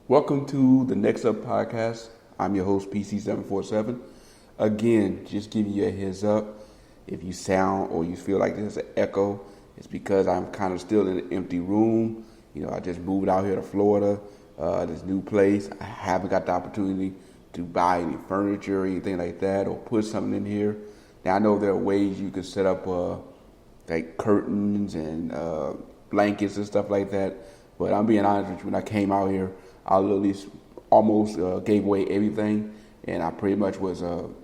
Welcome to the neXup podcast. I'm your host, PC747. Again, just giving you a heads up. If you sound or you feel like there's an echo, it's because I'm kind of still in an empty room. I just moved out here to Florida, this new place. I haven't got the opportunity to buy any furniture or anything like that or put something in here. Now, I know there are ways you can set up like curtains and blankets and stuff like that. But I'm being honest with you, when I came out here, I literally almost gave away everything, and I pretty much was on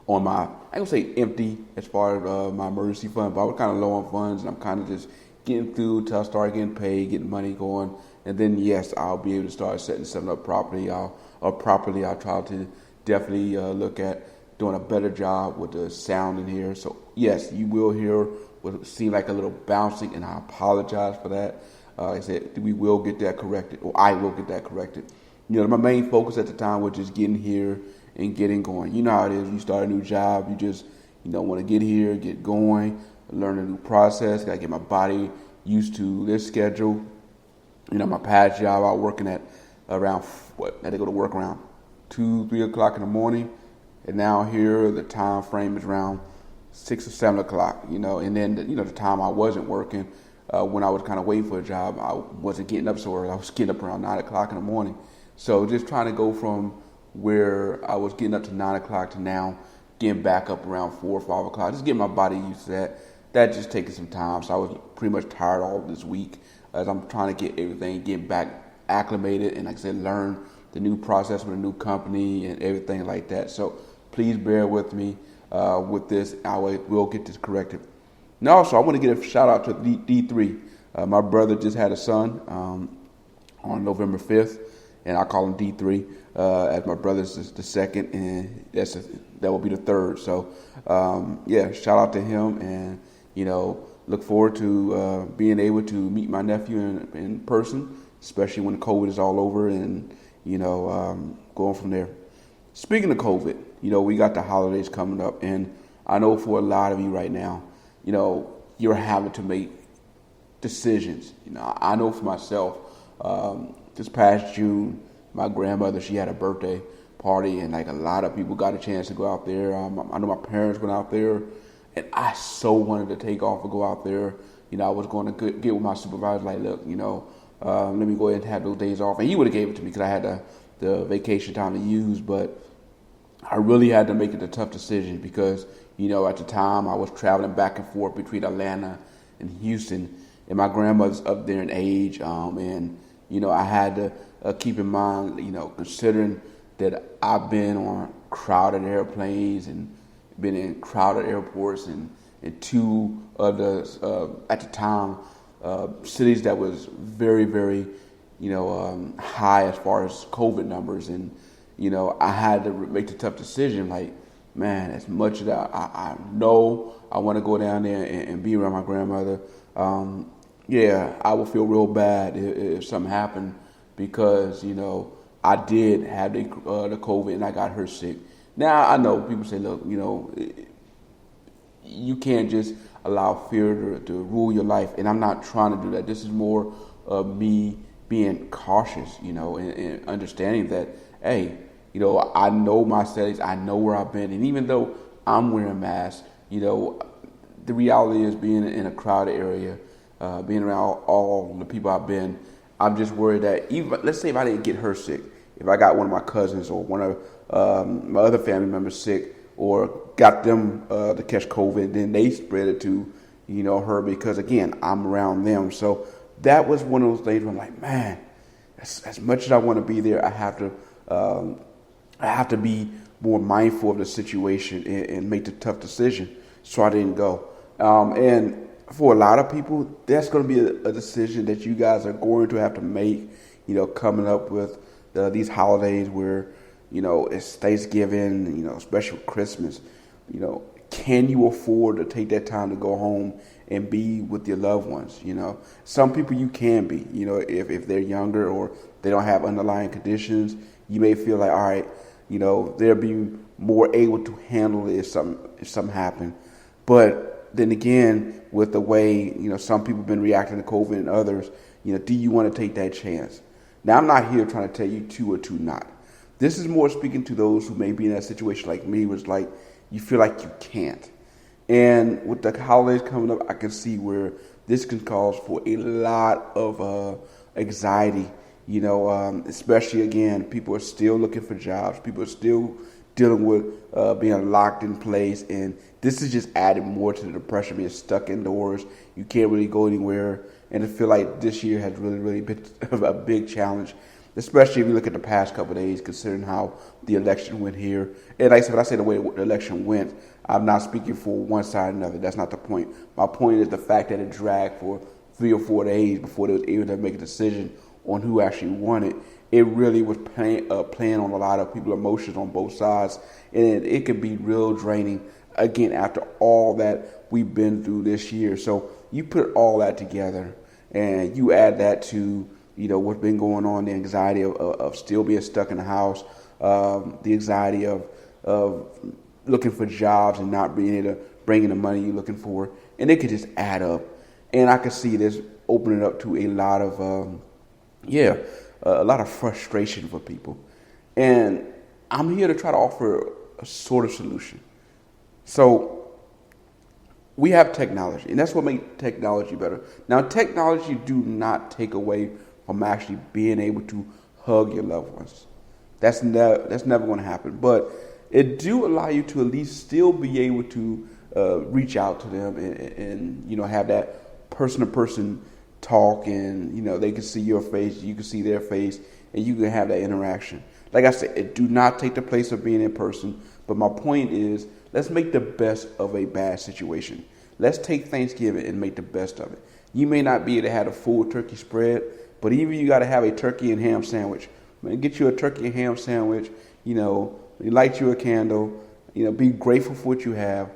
my, I don't say empty as far as my emergency fund, but I was kind of low on funds, and I'm kind of just getting through till I start getting paid, getting money going, and then yes, I'll be able to start setting something up properly. I'll try to definitely look at doing a better job with the sound in here. So yes, you will hear what seemed like a little bouncing, and I apologize for that. Like I said, we will get that corrected, or I will get that corrected. My main focus at the time was just getting here and getting going. You know how it is. You start a new job, you just want to get here, get going, learn a new process. Got to get my body used to this schedule. My past job, I was working at around I had to go to work around 2-3 o'clock in the morning, and now here the time frame is around 6 or 7 o'clock. And then the time I wasn't working. When I was kind of waiting for a job, I wasn't getting up so early. I was getting up around 9 o'clock in the morning. So just trying to go from where I was getting up to 9 o'clock to now getting back up around 4 or 5 o'clock. Just getting my body used to that. That just taking some time. So I was pretty much tired all this week as I'm trying to get everything, get back acclimated, and like I said, learn the new process with a new company and everything like that. So please bear with me with this. I will get this corrected. Now, also, I want to give a shout out to D3. My brother just had a son on November 5th, and I call him D3 as my brother's the second, and that will be the third. So, shout out to him, and look forward to being able to meet my nephew in person, especially when COVID is all over, and going from there. Speaking of COVID, we got the holidays coming up, and I know for a lot of you right now, you're having to make decisions. I know for myself, this past June, my grandmother, she had a birthday party, and like a lot of people got a chance to go out there. I know my parents went out there, and I so wanted to take off and go out there. I was going to get with my supervisor, like, look, let me go ahead and have those days off. And he would have gave it to me because I had the vacation time to use, but I really had to make it a tough decision because at the time I was traveling back and forth between Atlanta and Houston, and my grandmother's up there in age, and I had to keep in mind, considering that I've been on crowded airplanes and been in crowded airports and two of the at the time cities that was very, very high as far as COVID numbers, and I had to make the tough decision, like, man, as much as I know I want to go down there and be around my grandmother, I would feel real bad if something happened because, I did have the COVID and I got her sick. Now, I know people say, look, you can't just allow fear to rule your life, and I'm not trying to do that. This is more of me being cautious, and understanding that, hey, I know my settings, I know where I've been, and even though I'm wearing masks, the reality is being in a crowded area, being around all the people I've been, I'm just worried that even, let's say if I didn't get her sick, if I got one of my cousins or one of my other family members sick, or got them to catch COVID, then they spread it to, her, because again, I'm around them. So that was one of those things where I'm like, man, as much as I want to be there, I have to be more mindful of the situation and make the tough decision. So I didn't go. And for a lot of people, that's going to be a decision that you guys are going to have to make, coming up with these holidays where, it's Thanksgiving, especially Christmas. Can you afford to take that time to go home and be with your loved ones? Some people you can be, if they're younger or they don't have underlying conditions, you may feel like, all right, they'll be more able to handle it if something happened. But then again, with the way, some people have been reacting to COVID and others, do you want to take that chance? Now, I'm not here trying to tell you to or to not. This is more speaking to those who may be in that situation like me, where it's like you feel like you can't. And with the holidays coming up, I can see where this can cause for a lot of anxiety. Especially again, people are still looking for jobs. People are still dealing with being locked in place, and this is just adding more to the depression, being stuck indoors. You can't really go anywhere, and I feel like this year has really been a big challenge, especially if you look at the past couple of days, considering how the election went here. And like I said, when I say the way the election went, I'm not speaking for one side or another. That's not the point. My point is the fact that it dragged for 3 or 4 days before they was able to make a decision on who actually won it. It really was playing on a lot of people's emotions on both sides, and it could be real draining, again, after all that we've been through this year. So you put all that together, and you add that to what's been going on, the anxiety of still being stuck in the house, the anxiety of looking for jobs and not being able to bring in the money you're looking for, and it could just add up. And I could see this opening up to a lot of a lot of frustration for people. And I'm here to try to offer a sort of solution. So we have technology, and that's what makes technology better. Now, technology do not take away from actually being able to hug your loved ones. That's never going to happen. But it do allow you to at least still be able to reach out to them and have that person-to-person talk, and they can see your face, you can see their face, and you can have that interaction. Like I said, it do not take the place of being in person, but my point is, let's make the best of a bad situation. Let's take Thanksgiving and make the best of it. You may not be able to have a full turkey spread, but even you got to have a turkey and ham sandwich. Man, get you a turkey and ham sandwich, light you a candle, be grateful for what you have,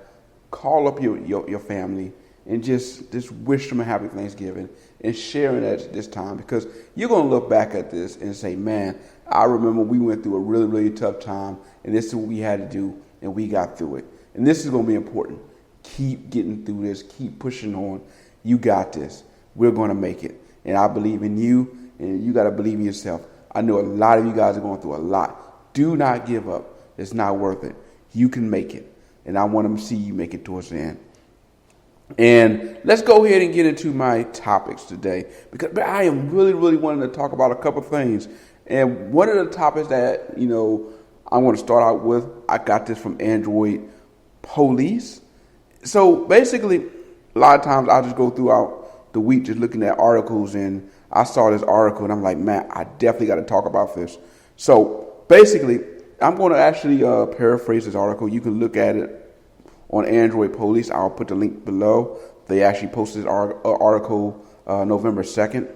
call up your family, and just wish them a happy Thanksgiving and sharing that this time, because you're going to look back at this and say, man, I remember we went through a really tough time, and this is what we had to do, and we got through it. And this is going to be important. Keep getting through this. Keep pushing on. You got this. We're going to make it. And I believe in you, and you got to believe in yourself. I know a lot of you guys are going through a lot. Do not give up. It's not worth it. You can make it. And I want to see you make it towards the end. And let's go ahead and get into my topics today, because I am really wanting to talk about a couple of things. And one of the topics that, I want to start out with, I got this from Android Police. So basically, a lot of times I just go throughout the week just looking at articles, and I saw this article and I'm like, man, I definitely got to talk about this. So basically, I'm going to actually paraphrase this article. You can look at it on Android Police. I'll put the link below. They actually posted this article November 2nd,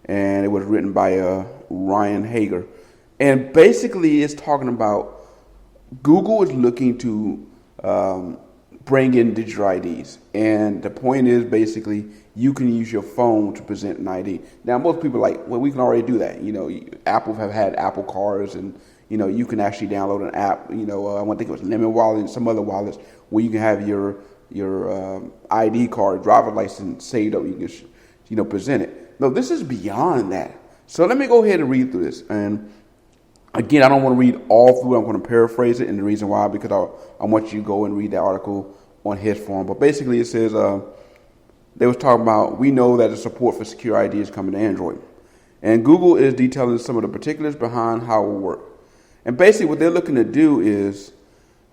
and it was written by Ryan Hager. And basically it's talking about Google is looking to bring in digital IDs. And the point is basically you can use your phone to present an ID. Now, most people are like, well, we can already do that. Apple have had Apple Cards, and you can actually download an app. I want to think it was Lemon Wallet and some other wallets where you can have your ID card, driver license saved up. You can present it. No, this is beyond that. So let me go ahead and read through this. And again, I don't want to read all through. I'm going to paraphrase it, and the reason why, because I want you to go and read that article on his forum. But basically, it says they was talking about, we know that the support for secure ID is coming to Android, and Google is detailing some of the particulars behind how it will work. And basically what they're looking to do is,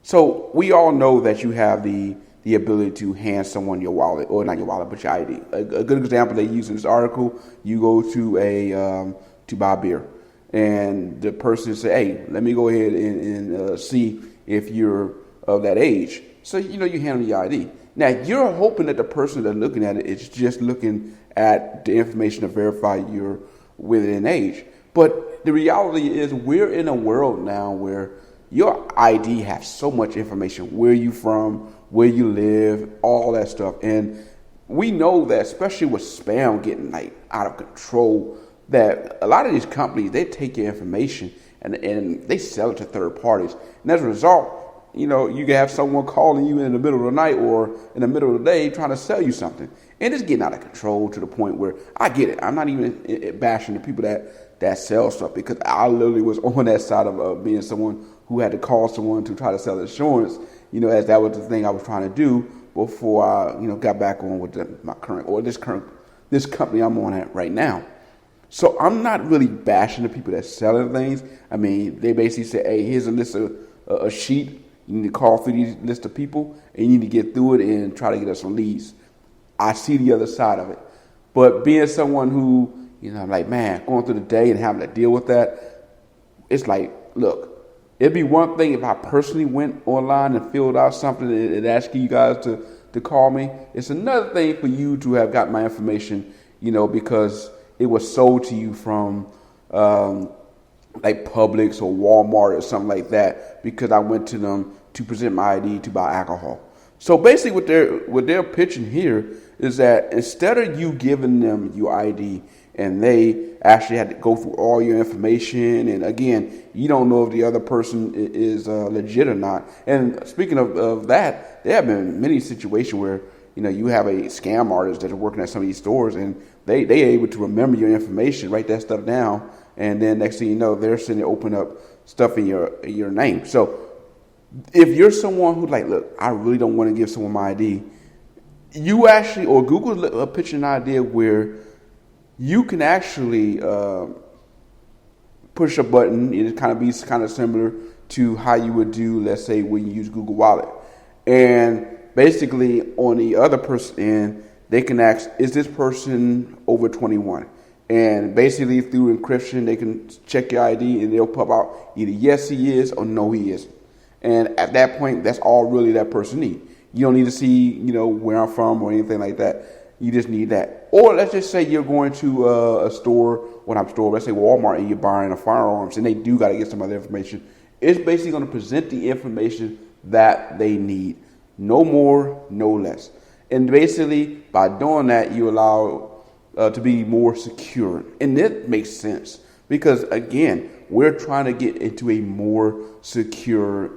so we all know that you have the ability to hand someone your wallet, or not your wallet, but your ID. A good example they use in this article, you go to to buy beer, and the person say, hey, let me go ahead and see if you're of that age. So, you hand them your ID. Now, you're hoping that the person that's looking at it is just looking at the information to verify you're within age. But the reality is we're in a world now where your ID has so much information, where you from, where you live, all that stuff. And we know that, especially with spam getting out of control, that a lot of these companies, they take your information and they sell it to third parties. And as a result, you can have someone calling you in the middle of the night or in the middle of the day trying to sell you something. And it's getting out of control to the point where I get it. I'm not even bashing the people that that sell stuff, because I literally was on that side of being someone who had to call someone to try to sell insurance, as that was the thing I was trying to do before I, got back on with this company I'm on at right now. So I'm not really bashing the people that selling things. I mean, they basically say, hey, here's a list of a sheet. You need to call through these list of people, and you need to get through it and try to get us some leads. I see the other side of it. But being someone who, I'm like, man, going through the day and having to deal with that, it's like, look, it'd be one thing if I personally went online and filled out something and asked you guys to call me. It's another thing for you to have got my information, because it was sold to you from like Publix or Walmart or something like that, because I went to them to present my ID to buy alcohol. So basically what they're pitching here is that instead of you giving them your ID and they actually had to go through all your information, and again, you don't know if the other person is legit or not. And speaking of that, there have been many situations where you have a scam artist that's working at some of these stores, and they able to remember your information, write that stuff down, and then next thing you know, they're sitting there open up stuff in your name. So if you're someone who's like, look, I really don't want to give someone my ID, you actually, or Google pitching an idea where you can actually push a button. It kind of similar to how you would do, let's say, when you use Google Wallet. And basically, on the other person end, they can ask, is this person over 21? And basically, through encryption, they can check your ID and they'll pop out either yes, he is, or no, he isn't. And at that point, that's all really that person needs. You don't need to see, where I'm from or anything like that. You just need that. Or let's just say you're going to a store, let's say Walmart, and you're buying a firearms, and they do got to get some other information. It's basically going to present the information that they need. No more, no less. And basically, by doing that, you allow to be more secure. And that makes sense because, again, we're trying to get into a more secure,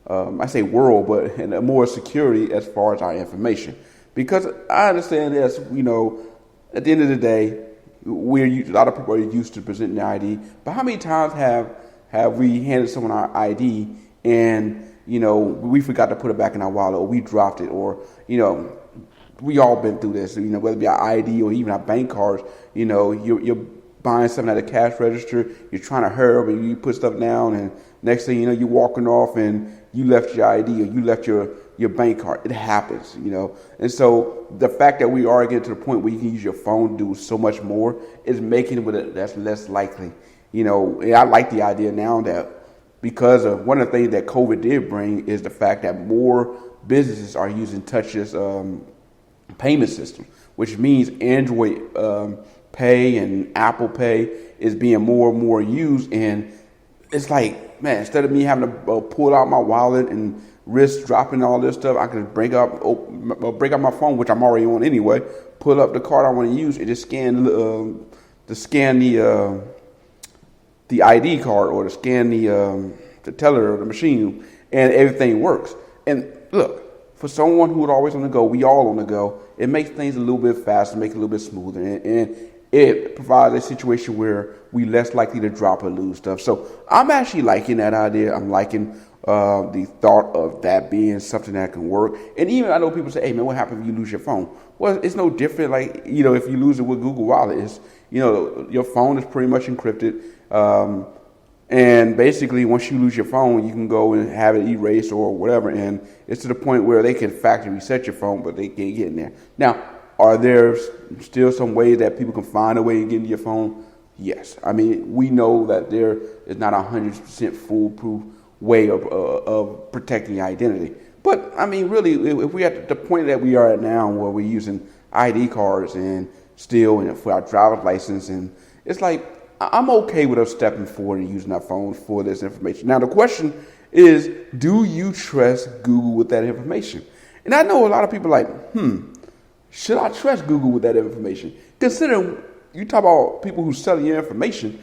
I say world, but in a more security as far as our information. Because I understand this, at the end of the day, a lot of people are used to presenting their ID. But how many times have we handed someone our ID and we forgot to put it back in our wallet, or we dropped it, or we all been through this. Whether it be our ID or even our bank cards. You're buying something at a cash register. You're trying to hurry, and you put stuff down, and next thing you know, you're walking off, and you left your ID or you left your bank card. It happens, And so the fact that we are getting to the point where you can use your phone to do so much more is making it that's less likely. And I like the idea now that because of one of the things that COVID did bring is the fact that more businesses are using touchless payment system, which means Android Pay and Apple Pay is being more and more used. And it's like, man, instead of me having to pull out my wallet and risk dropping all this stuff, I can break up my phone, which I'm already on anyway, pull up the card I want to use, and just scan the ID card, or to scan the teller or the machine, and everything works. And look, for someone who's always on the go, we all on the go, it makes things a little bit faster, make it a little bit smoother, and it provides a situation where we less likely to drop or lose stuff. So I'm actually liking that idea. I'm liking the thought of that being something that can work. And even I know people say, hey man, what happens if you lose your phone? Well, it's no different. Like, if you lose it with Google Wallet, it's, your phone is pretty much encrypted. And basically once you lose your phone, you can go and have it erased or whatever. And it's to the point where they can factory reset your phone, but they can't get in there. Now, are there still some ways that people can find a way to get into your phone? Yes. I mean, we know that there is not 100% foolproof way of protecting your identity. But, I mean, really, if we're at the point that we are at now where we're using ID cards and still for our driver's license, and it's like, I'm okay with us stepping forward and using our phones for this information. Now, the question is, do you trust Google with that information? And I know a lot of people are like, should I trust Google with that information? Considering you talk about people who sell your information,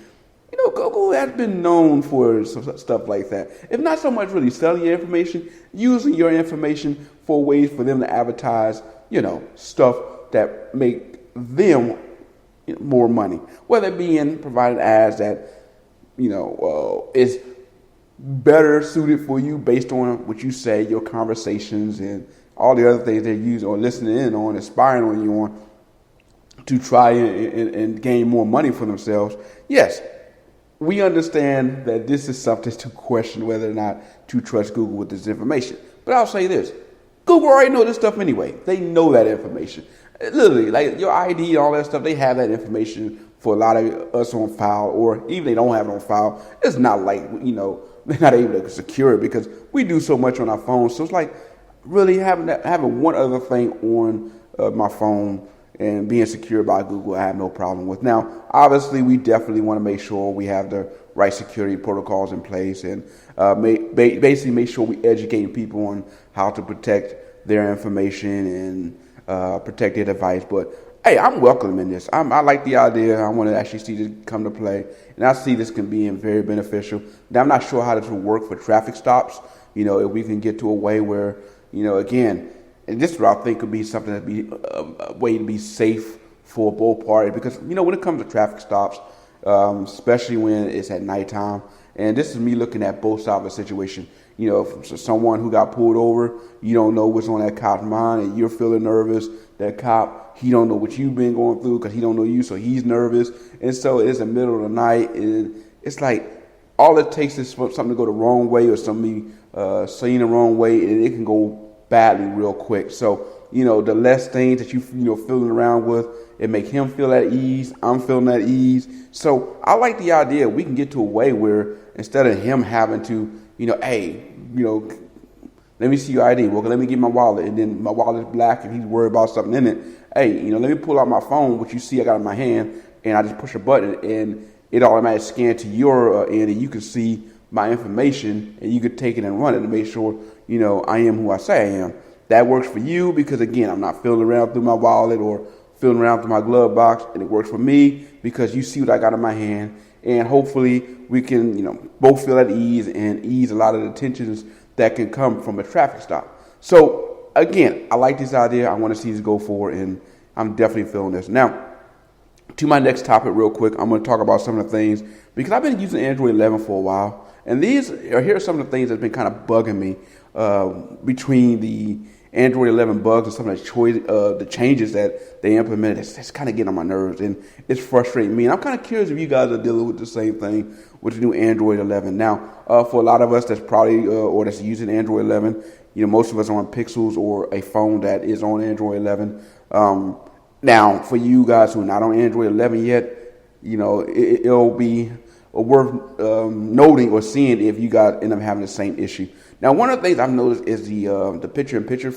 Google has been known for stuff like that. If not so much really selling your information, using your information for ways for them to advertise, stuff that make them more money, whether it be in providing ads that is better suited for you based on what you say, your conversations, and all the other things they use or listening in on, inspiring on you on to try and gain more money for themselves. Yes, we understand that this is something to question whether or not to trust Google with this information. But I'll say this. Google already know this stuff anyway. They know that information. Literally, like your ID and all that stuff, they have that information for a lot of us on file, or even they don't have it on file. It's not like, they're not able to secure it because we do so much on our phones. So it's like really having one other thing on my phone and being secured by Google, I have no problem with. Now, obviously, we definitely want to make sure we have the right security protocols in place and basically make sure we educate people on how to protect their information and protect their device. But hey, I'm welcoming this. I like the idea. I want to actually see this come to play, and I see this can be very beneficial. Now, I'm not sure how this will work for traffic stops. If we can get to a way where, again, and this is what I think could be something that be a way to be safe for both parties. Because, when it comes to traffic stops, especially when it's at nighttime, and this is me looking at both sides of the situation. If someone who got pulled over, you don't know what's on that cop's mind, and you're feeling nervous. That cop, he don't know what you've been going through because he don't know you, so he's nervous. And so it's the middle of the night, and it's like all it takes is for something to go the wrong way or somebody saying the wrong way, and it can go badly real quick. So, the less things that you feeling around with, it make him feel at ease. I'm feeling at ease. So I like the idea we can get to a way where instead of him having to, hey, let me see your ID. Well, let me get my wallet. And then my wallet is black and he's worried about something in it. Hey, let me pull out my phone, which you see I got in my hand, and I just push a button and it automatically scans to your end, and you can see my information, and you could take it and run it to make sure, I am who I say I am. That works for you because, again, I'm not feeling around through my wallet or feeling around through my glove box, and it works for me because you see what I got in my hand, and hopefully we can, both feel at ease and ease a lot of the tensions that can come from a traffic stop. So, again, I like this idea. I want to see this go forward, and I'm definitely feeling this. Now, to my next topic real quick, I'm going to talk about some of the things, because I've been using Android 11 for a while, and here are some of the things that's been kind of bugging me between the Android 11 bugs and some of the changes that they implemented. It's kind of getting on my nerves, and it's frustrating me. And I'm kind of curious if you guys are dealing with the same thing with the new Android 11. Now, for a lot of us that's probably or that's using Android 11, most of us are on Pixels or a phone that is on Android 11. Now, for you guys who are not on Android 11 yet, it'll be worth noting or seeing if you guys end up having the same issue. Now, one of the things I've noticed is the picture-in-picture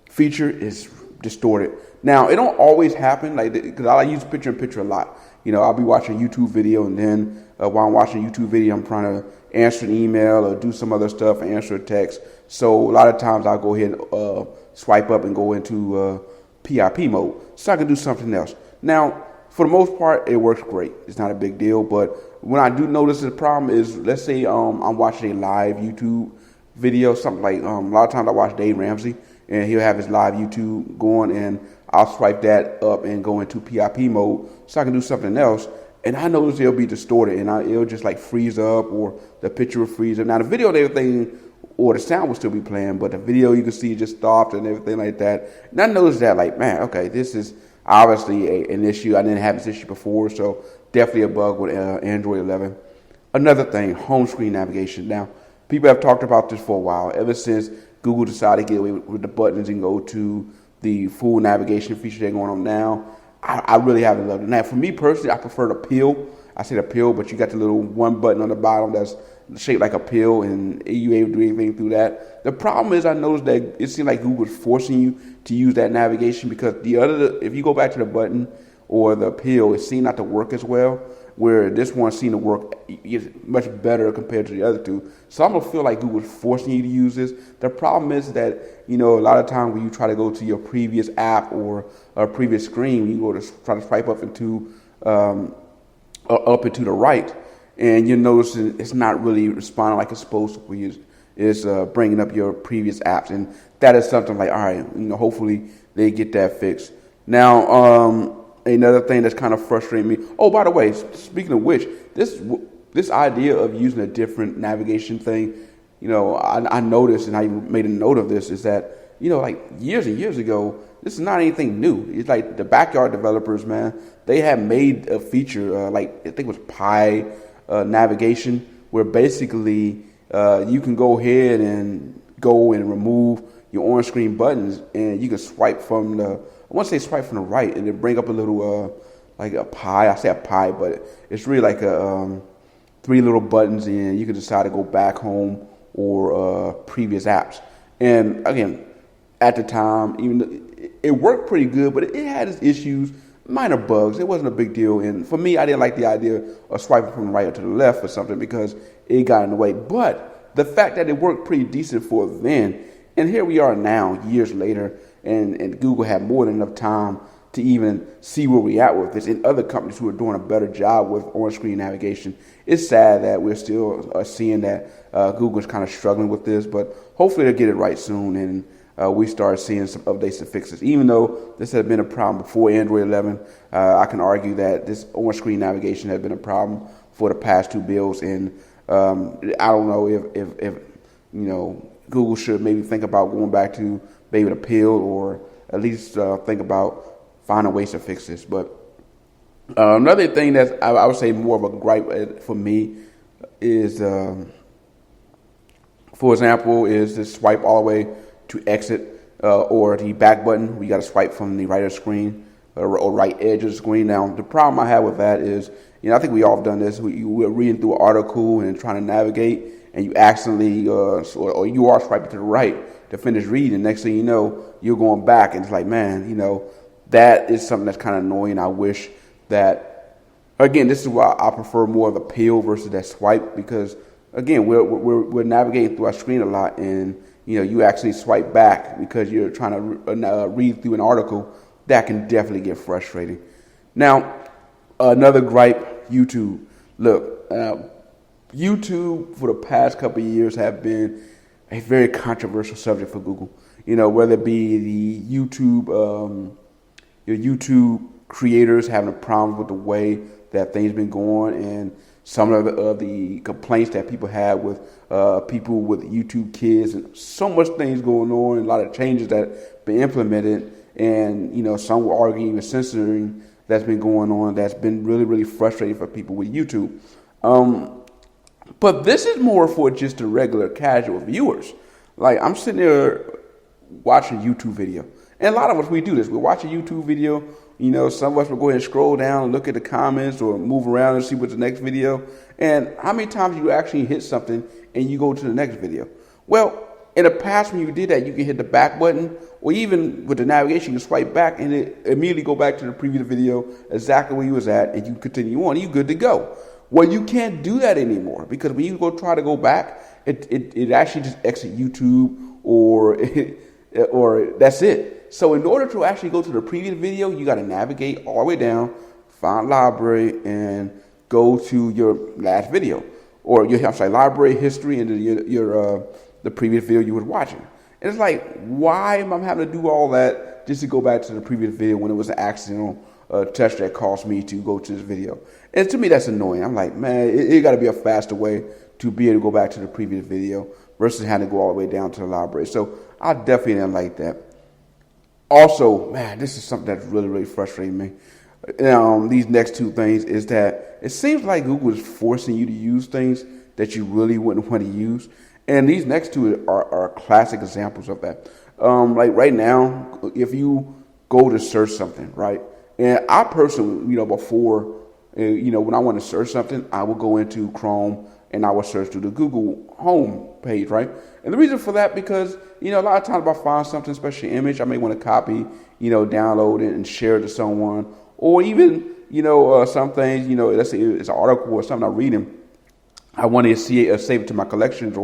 feature is distorted. Now, it don't always happen, because I use picture-in-picture a lot. I'll be watching a YouTube video, and then while I'm watching a YouTube video, I'm trying to answer an email or do some other stuff, answer a text. So a lot of times I'll go ahead and swipe up and go into PIP mode so I can do something else. Now, for the most part, it works great. It's not a big deal. But when I do notice the problem is, let's say I'm watching a live YouTube video, something like a lot of times I watch Dave Ramsey, and he'll have his live YouTube going, and I'll swipe that up and go into PIP mode so I can do something else. And I notice it'll be distorted, and it'll just like freeze up, or the picture will freeze up. Now, the video and everything, or the sound will still be playing, but the video you can see just stopped and everything like that. And I noticed that, man, okay, this is obviously an issue. I didn't have this issue before, so definitely a bug with Android 11. Another thing, home screen navigation. Now, people have talked about this for a while, ever since Google decided to get away with the buttons and go to the full navigation feature they're going on now. I really haven't loved it. Now, for me personally, I prefer the pill. I say the pill, but you got the little one button on the bottom that's shaped like a pill, and you able to do anything through that. The problem is I noticed that it seemed like Google was forcing you to use that navigation, because if you go back to the button or the pill, it seemed not to work as well, where this one seemed to work much better compared to the other two. So I'm going to feel like Google is forcing you to use this. The problem is that, a lot of times when you try to go to your previous app or a previous screen, you go to try to swipe up into the right, and you're noticing it's not really responding like it's supposed to for you. It's bringing up your previous apps, and that is something like, all right, hopefully they get that fixed. Now, Another thing that's kind of frustrating me. Oh, by the way, speaking of which, this idea of using a different navigation thing, I noticed, and I made a note of this, is that, like years and years ago, this is not anything new. It's like the backyard developers, man, they had made a feature, like I think it was Pi navigation, where basically you can go ahead and go and remove your on-screen buttons, and you can swipe from I want to say swipe from the right, and it bring up a little like a pie. I say a pie, but it's really like a 3 little buttons, and you can decide to go back home or previous apps. And again, at the time, even it worked pretty good, but it had its issues, minor bugs. It wasn't a big deal. And for me, I didn't like the idea of swiping from the right to the left or something because it got in the way. But the fact that it worked pretty decent for then, and here we are now, years later, and Google had more than enough time to even see where we at with this, and other companies who are doing a better job with on-screen navigation. It's sad that we're still seeing that Google's kind of struggling with this, but hopefully they'll get it right soon, and we start seeing some updates and fixes. Even though this had been a problem before Android 11, I can argue that this on-screen navigation has been a problem for the past 2 builds, and I don't know if Google should maybe think about going back to maybe an appeal, or at least think about finding ways to fix this. But another thing that I would say more of a gripe for me is, for example, is to swipe all the way to exit, or the back button. We got to swipe from the right of the screen or right edge of the screen. Now, the problem I have with that is, I think we all have done this. We're reading through an article and trying to navigate, and you accidentally, or you are swiping to the right to finish reading. Next thing you know, you're going back, and it's like, man, that is something that's kind of annoying. I wish that, again, this is why I prefer more of a peel versus that swipe, because, again, we're navigating through our screen a lot, and, you actually swipe back because you're trying to read through an article. That can definitely get frustrating. Now, another gripe, YouTube. Look, YouTube for the past couple of years have been a very controversial subject for Google. Whether it be the YouTube, your YouTube creators having a problem with the way that things been going, and some of the complaints that people have with people with YouTube kids, and so much things going on, and a lot of changes that been implemented, and some will argue even censoring that's been going on. That's been really, really frustrating for people with YouTube. But this is more for just the regular casual viewers. Like, I'm sitting there watching a YouTube video. And a lot of us, we do this. We watch a YouTube video. Some of us will go ahead and scroll down and look at the comments or move around and see what's the next video. And how many times you actually hit something and you go to the next video? Well, in the past, when you did that, you can hit the back button, or even with the navigation, you can swipe back and it immediately go back to the previous video exactly where you was at, and you continue on. You're good to go. Well, you can't do that anymore, because when you go try to go back, it actually just exit YouTube, or that's it. So in order to actually go to the previous video, you got to navigate all the way down, find library, and go to your last video, or library history, and your the previous video you were watching. And it's like, why am I having to do all that just to go back to the previous video when it was an accidental touch that caused me to go to this video? And to me, that's annoying. I'm like, man, it got to be a faster way to be able to go back to the previous video versus having to go all the way down to the library. So I definitely didn't like that. Also, man, this is something that's really, really frustrating me. These next 2 things is that it seems like Google is forcing you to use things that you really wouldn't want to use. And these next 2 are classic examples of that. Like right now, if you go to search something, right? And I personally, before, when I want to search something, I will go into Chrome and I will search through the Google home page, right? And the reason for that, because, a lot of times if I find something, especially an image, I may want to copy, download it and share it to someone. Or even, some things, let's say it's an article or something I'm reading, I want to save it to my collections,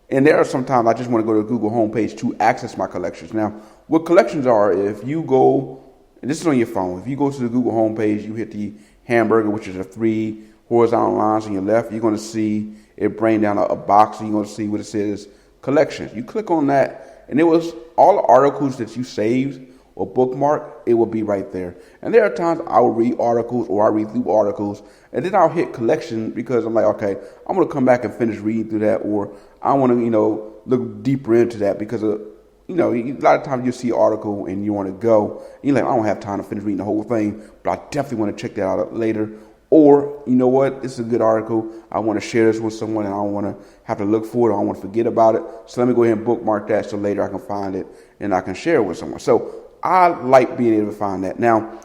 and there are sometimes I just want to go to the Google homepage to access my collections. Now, what collections are, if you go, and this is on your phone, if you go to the Google homepage, you hit the hamburger, which is the 3 horizontal lines on your left, you're going to see it bring down a box, and you're going to see what it says, collections. You click on that, and it was all the articles that you saved or bookmark, it will be right there. And there are times I will read articles or I read through articles, and then I'll hit collection because I'm like, okay, I'm going to come back and finish reading through that, or I want to, look deeper into that because of, a lot of times you see an article and you want to go, and you're like, I don't have time to finish reading the whole thing, but I definitely want to check that out later. Or, you know what, this is a good article. I want to share this with someone and I don't want to have to look for it. I don't want to forget about it. So let me go ahead and bookmark that so later I can find it and I can share it with someone. So I like being able to find that. Now,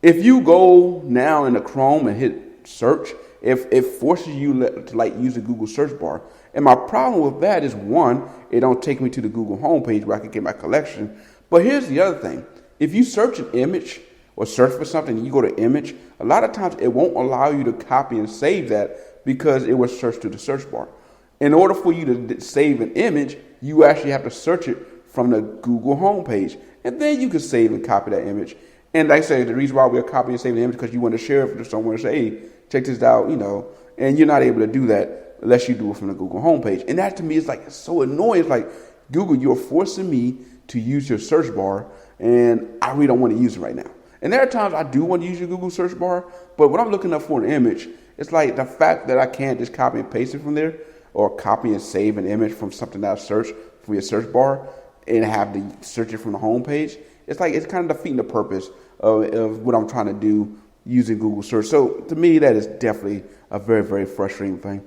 if you go now into Chrome and hit search, if it forces you to use the Google search bar. And my problem with that is, one, it don't take me to the Google homepage where I can get my collection. But here's the other thing. If you search an image or search for something and you go to image, a lot of times it won't allow you to copy and save that because it was searched to the search bar. In order for you to save an image, you actually have to search it from the Google homepage. And then you can save and copy that image. And like I say, the reason why we're copying and saving the image is because you want to share it with someone and say, hey, check this out, and you're not able to do that unless you do it from the Google homepage. And that to me is it's so annoying. It's like, Google, you're forcing me to use your search bar and I really don't want to use it right now. And there are times I do want to use your Google search bar, but when I'm looking up for an image, it's like the fact that I can't just copy and paste it from there or copy and save an image from something that I searched from your search bar and have to search it from the homepage. It's kind of defeating the purpose of what I'm trying to do using Google search. So to me, that is definitely a very, very frustrating thing.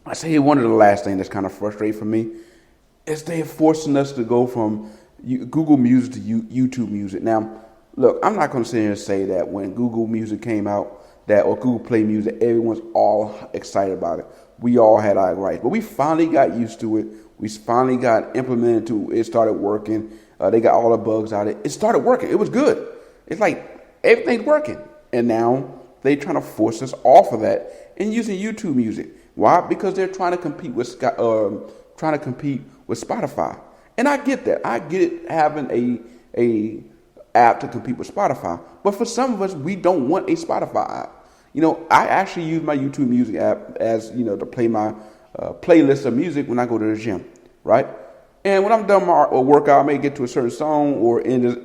I say one of the last things that's kind of frustrating for me is they're forcing us to go from Google Music to YouTube Music. Now, look, I'm not going to sit here and say that when Google Music came out, or Google Play Music, everyone's all excited about it. We all had our rights, but we finally got used to it. We finally got implemented to it. It started working. They got all the bugs out of it. It started working. It was good. It's like everything's working. And now they're trying to force us off of that and using YouTube Music. Why? Because they're trying to compete with Spotify. And I get that. I get it having a app to compete with Spotify. But for some of us, we don't want a Spotify app. I actually use my YouTube Music app as, to play my playlist of music when I go to the gym, right? And when I'm done my workout, I may get to a certain song or end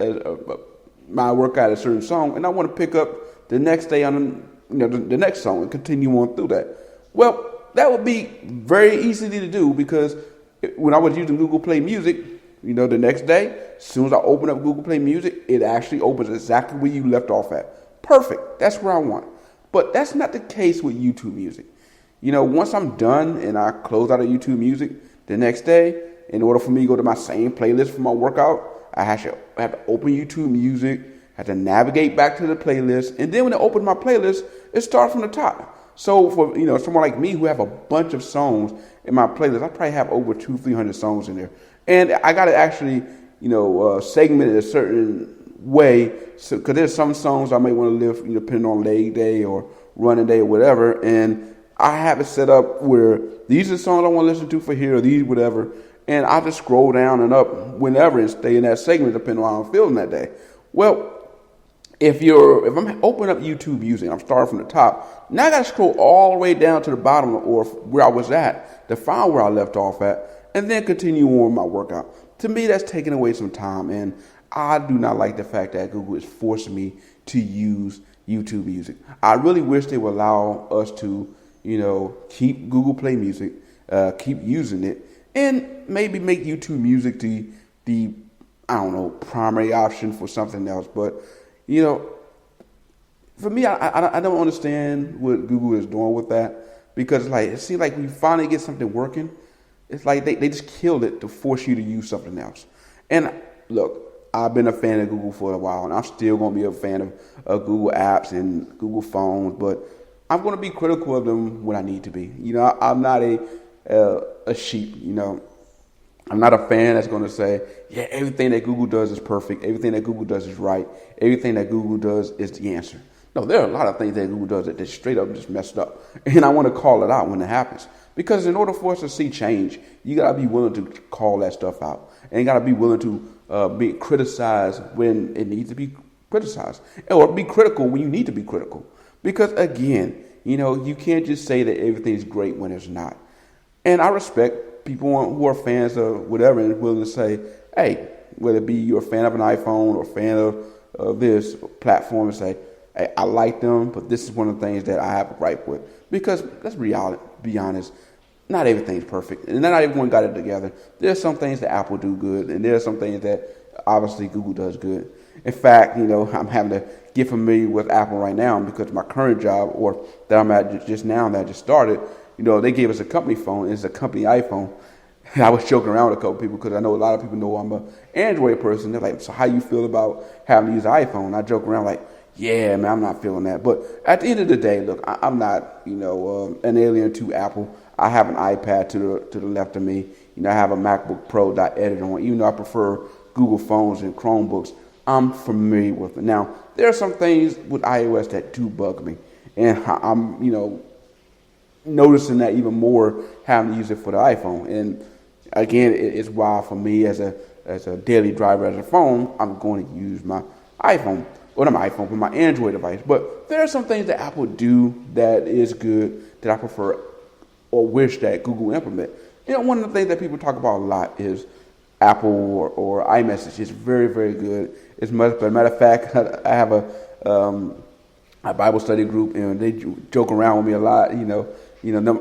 my workout at a certain song, and I want to pick up the next day on the next song and continue on through that. Well, that would be very easy to do because when I was using Google Play Music, the next day, as soon as I open up Google Play Music, it actually opens exactly where you left off at. Perfect. That's where I want. But that's not the case with YouTube Music. Once I'm done and I close out of YouTube Music, the next day, in order for me to go to my same playlist for my workout, I have to open YouTube Music, have to navigate back to the playlist, and then when I open my playlist, it starts from the top. So for someone like me who have a bunch of songs in my playlist, I probably have over 200-300 songs in there, and I got to actually segment it a certain way, so because there's some songs I may want to live depending on leg day or running day or whatever, and I have it set up where these are the songs I want to listen to for here or these whatever. And I just scroll down and up whenever and stay in that segment depending on how I'm feeling that day. Well, if I'm opening up YouTube Music, I'm starting from the top. Now I got to scroll all the way down to the bottom or where I was at to find where I left off at, and then continue on with my workout. To me, that's taking away some time, and I do not like the fact that Google is forcing me to use YouTube Music. I really wish they would allow us to, keep Google Play Music, keep using it. And maybe make YouTube Music the primary option for something else. But, for me, I don't understand what Google is doing with that. Because, it seems like we finally get something working. It's like they just killed it to force you to use something else. And, look, I've been a fan of Google for a while. And I'm still going to be a fan of Google apps and Google phones. But I'm going to be critical of them when I need to be. I'm not a sheep, I'm not a fan that's going to say, yeah, everything that Google does is perfect. Everything that Google does is right. Everything that Google does is the answer. No, there are a lot of things that Google does that just straight up just messed up. And I want to call it out when it happens. Because in order for us to see change, you got to be willing to call that stuff out. And you got to be willing to be criticized when it needs to be criticized. Or be critical when you need to be critical. Because again, you can't just say that everything's great when it's not. And I respect people who are fans of whatever and willing to say, hey, whether it be you're a fan of an iPhone or a fan of this platform, and say, hey, I like them, but this is one of the things that I have a gripe with. Because let's be honest, not everything's perfect, and not everyone got it together. There's some things that Apple do good, and there's some things that obviously Google does good. In fact, I'm having to get familiar with Apple right now because my current job, or that I'm at just now, that I just started, they gave us a company phone. It's a company iPhone. And I was joking around with a couple people because I know a lot of people know I'm an Android person. They're like, so how you feel about having to use an iPhone? I joke around like, yeah, man, I'm not feeling that. But at the end of the day, look, I'm not, an alien to Apple. I have an iPad to the left of me. I have a MacBook Pro that I edit on. Even though I prefer Google phones and Chromebooks, I'm familiar with it. Now, there are some things with iOS that do bug me. And I'm, noticing that even more having to use it for the iPhone. And again, it's why for me as a daily driver as a phone, I'm going to use my iPhone. Well, not my iPhone, but my Android device. But there are some things that Apple do that is good that I prefer or wish that Google implement. One of the things that people talk about a lot is Apple or iMessage. It's very, very good. It's much better. Matter of fact, I have a Bible study group, and they joke around with me a lot.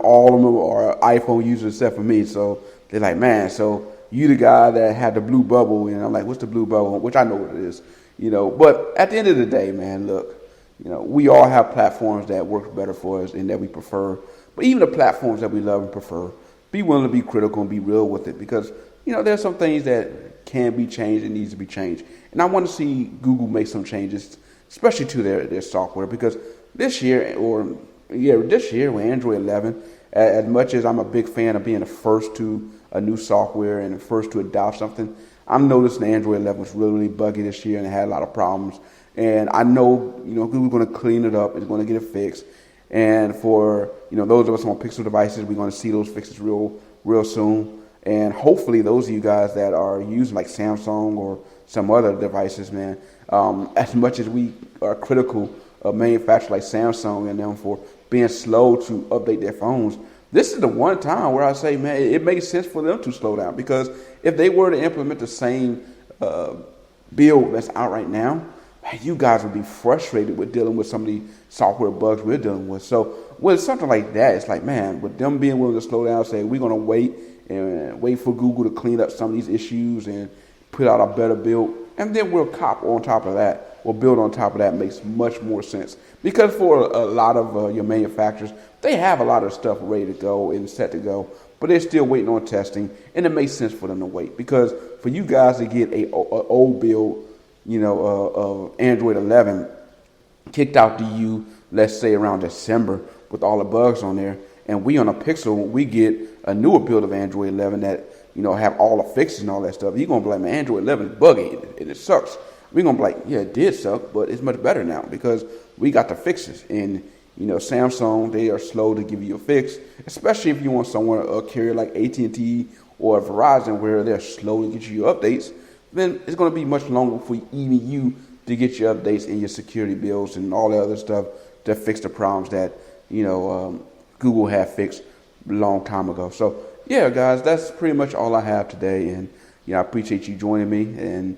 All of them are iPhone users except for me. So they're like, man, so you the guy that had the blue bubble, and I'm like, what's the blue bubble? Which I know what it is. But at the end of the day, man, look, we all have platforms that work better for us and that we prefer. But even the platforms that we love and prefer, be willing to be critical and be real with it, because there's some things that can be changed and needs to be changed. And I want to see Google make some changes, especially to their software, because this year with Android 11, as much as I'm a big fan of being the first to a new software and the first to adopt something, I'm noticing Android 11 was really, really buggy this year and it had a lot of problems. And I know, Google's going to clean it up. It's going to get it fixed. And for, those of us on Pixel devices, we're going to see those fixes real, real soon. And hopefully those of you guys that are using like Samsung or some other devices, man, as much as we are critical of manufacturers like Samsung and them for being slow to update their phones, this is the one time where I say, man, it makes sense for them to slow down, because if they were to implement the same build that's out right now, man, you guys would be frustrated with dealing with some of the software bugs we're dealing with. So with something like that, it's like, man, with them being willing to slow down, say we're going to wait for Google to clean up some of these issues and put out a better build, and then we'll cop on top of that. Or build on top of that makes much more sense, because for a lot of your manufacturers, they have a lot of stuff ready to go and set to go, but they're still waiting on testing, and it makes sense for them to wait, because for you guys to get a old build, of Android 11 kicked out to you, let's say around December with all the bugs on there, and we on a Pixel, we get a newer build of Android 11 that have all the fixes and all that stuff, you're gonna be like, man, Android 11 is buggy and it sucks. We're going to be like, yeah, it did suck, but it's much better now because we got the fixes. And, Samsung, they are slow to give you a fix, especially if you want someone, a carrier like AT&T or Verizon, where they're slow to get you your updates. Then it's going to be much longer for even you to get your updates and your security bills and all the other stuff to fix the problems that, Google had fixed a long time ago. So, yeah, guys, that's pretty much all I have today. And, I appreciate you joining me and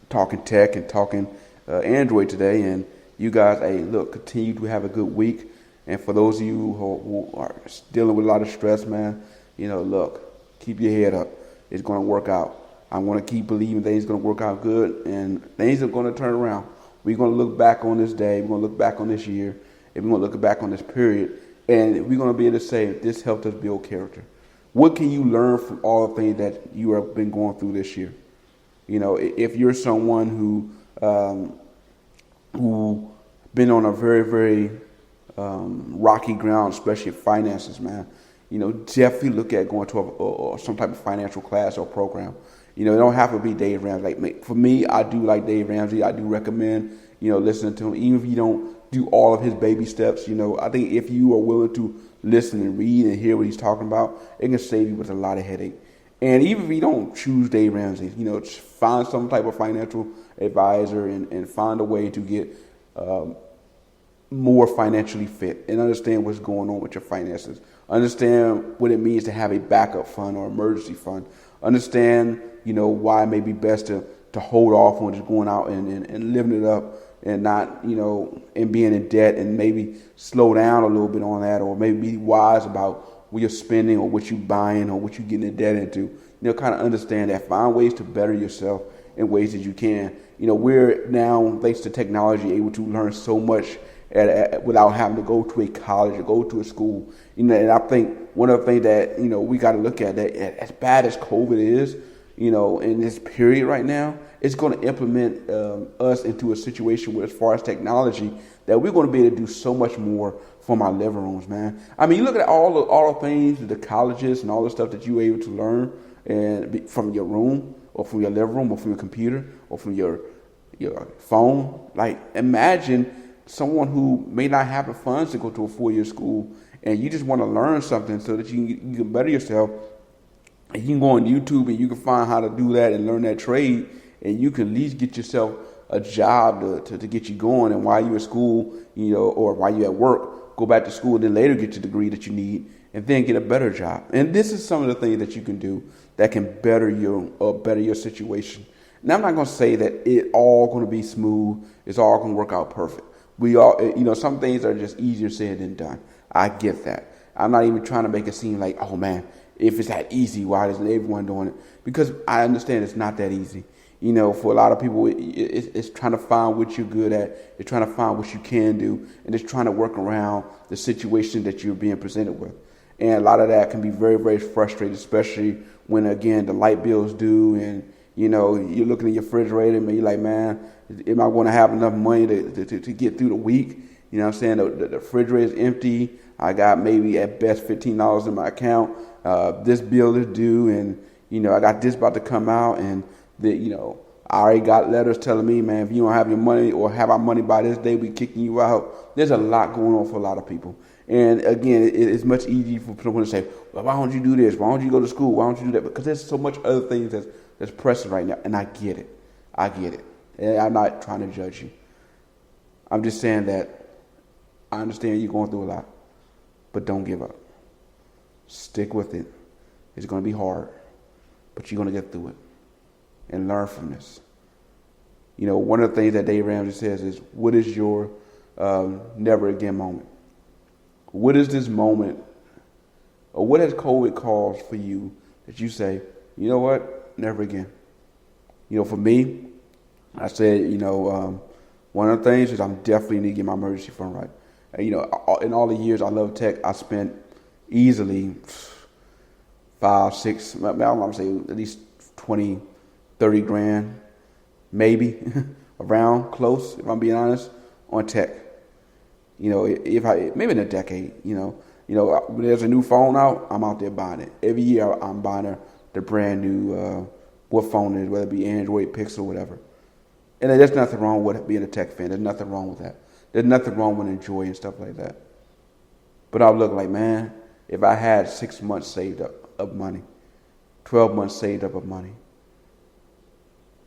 talking tech and talking Android today. And you guys, hey, look, continue to have a good week. And for those of you who are dealing with a lot of stress, man, look, keep your head up. It's going to work out. I want to keep believing things are going to work out good and things are going to turn around. We're going to look back on this day. We're going to look back on this year. And we're going to look back on this period. And we're going to be able to say this helped us build character. What can you learn from all the things that you have been going through this year? If you're someone who been on a very, very rocky ground, especially finances, man, definitely look at going to some type of financial class or program. It don't have to be Dave Ramsey. Like, for me, I do like Dave Ramsey. I do recommend, listening to him, even if you don't do all of his baby steps. I think if you are willing to listen and read and hear what he's talking about, it can save you with a lot of headache. And even if you don't choose Dave Ramsey, find some type of financial advisor and find a way to get more financially fit and understand what's going on with your finances. Understand what it means to have a backup fund or emergency fund. Understand, why it may be best to hold off on just going out and living it up and not, and being in debt, and maybe slow down a little bit on that, or maybe be wise about what you're spending or what you're buying or what you're getting in debt into. Kind of understand that. Find ways to better yourself in ways that you can. We're now, thanks to technology, able to learn so much without having to go to a college or go to a school. And I think one of the things that, we got to look at, that as bad as COVID is, in this period right now, it's going to implement us into a situation where, as far as technology, that we're going to be able to do so much more from our living rooms, man. I mean, you look at all the things, the colleges and all the stuff that you were able to learn and from your room or from your living room or from your computer or from your phone. Like, imagine someone who may not have the funds to go to a 4-year school, and you just want to learn something so that you can better yourself. And you can go on YouTube and you can find how to do that and learn that trade, and you can at least get yourself a job to get you going. And while you're at school, or while you're at work, go back to school and then later get your degree that you need and then get a better job. And this is some of the things that you can do that can better your situation. Now, I'm not going to say that it all going to be smooth. It's all going to work out perfect. We all, some things are just easier said than done. I get that. I'm not even trying to make it seem like, oh man, if it's that easy, why isn't everyone doing it? Because I understand it's not that easy. For a lot of people, it's trying to find what you're good at. It's trying to find what you can do, and it's trying to work around the situation that you're being presented with. And a lot of that can be very, very frustrating, especially when, again, the light bill's due, and you're looking at your refrigerator and you're like, man, am I going to have enough money to get through the week? You know what I'm saying? The refrigerator is empty. I got maybe at best $15 in my account. This bill is due, and I got this about to come out, and I already got letters telling me, man, if you don't have your money or have our money by this day, we kicking you out. There's a lot going on for a lot of people. And again, it's much easier for someone to say, well, why don't you do this? Why don't you go to school? Why don't you do that? Because there's so much other things that's pressing right now. And I get it. And I'm not trying to judge you. I'm just saying that I understand you're going through a lot, but don't give up. Stick with it. It's going to be hard, but you're going to get through it and learn from this. One of the things that Dave Ramsey says is, what is your never again moment? What is this moment, or what has COVID caused for you that you say, you know what, never again? For me, I said, one of the things is I'm definitely need to get my emergency fund right. In all the years I love tech, I spent easily 5, 6, I'm going to say at least 20, 30 grand, maybe around close, if I'm being honest, on tech. Maybe in a decade, when there's a new phone out, I'm out there buying it. Every year I'm buying the brand new, what phone it is, whether it be Android, Pixel, whatever. And there's nothing wrong with being a tech fan. There's nothing wrong with that. There's nothing wrong with enjoying stuff like that. But I look like, man, if I had 6 months saved up of money, 12 months saved up of money,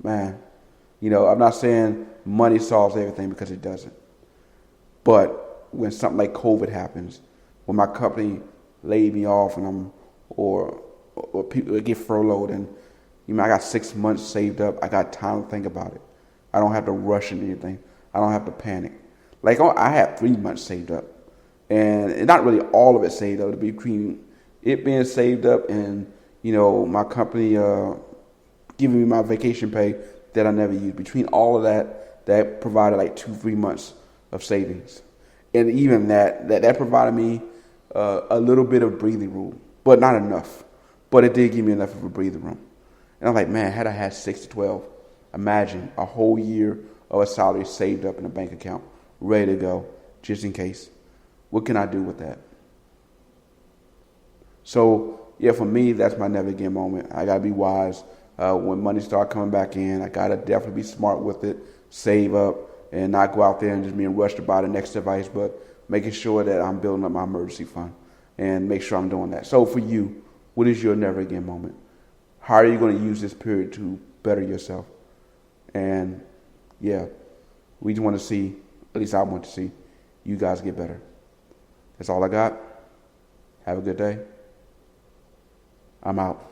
man, I'm not saying money solves everything, because it doesn't. But when something like COVID happens, when my company laid me off and or people get furloughed, and I got 6 months saved up, I got time to think about it. I don't have to rush into anything. I don't have to panic. Like, I had 3 months saved up, and not really all of it saved up. Between it being saved up and my company giving me my vacation pay that I never used, between all of that provided like 2-3 months of savings. And even that provided me a little bit of breathing room, but not enough. But it did give me enough of a breathing room. And I'm like, man, had I had 6 to 12, imagine a whole year of a salary saved up in a bank account, ready to go, just in case. What can I do with that? So, yeah, for me, that's my never again moment. I got to be wise. When money start coming back in, I got to definitely be smart with it, save up, and not go out there and just being rushed to buy the next device, but making sure that I'm building up my emergency fund and make sure I'm doing that. So for you, what is your never again moment? How are you going to use this period to better yourself? And yeah, we just want to see, at least I want to see, you guys get better. That's all I got. Have a good day. I'm out.